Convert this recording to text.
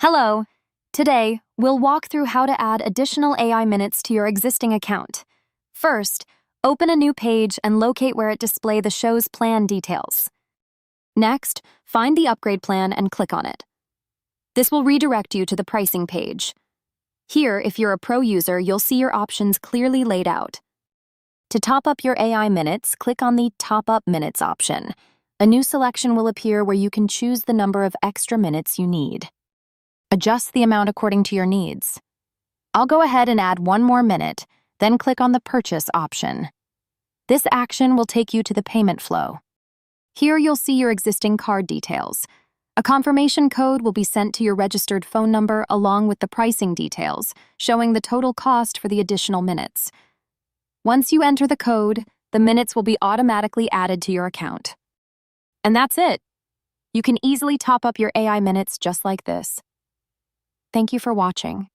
Hello. Today, we'll walk through how to add additional AI minutes to your existing account. First, open a new page and locate where it displays the show's plan details. Next, find the upgrade plan and click on it. This will redirect you to the pricing page. Here, if you're a pro user, you'll see your options clearly laid out. To top up your AI minutes, click on the Top Up Minutes option. A new selection will appear where you can choose the number of extra minutes you need. Adjust the amount according to your needs. I'll go ahead and add one more minute, then click on the Purchase option. This action will take you to the payment flow. Here you'll see your existing card details. A confirmation code will be sent to your registered phone number along with the pricing details, showing the total cost for the additional minutes. Once you enter the code, the minutes will be automatically added to your account. And that's it. You can easily top up your AI minutes just like this. Thank you for watching.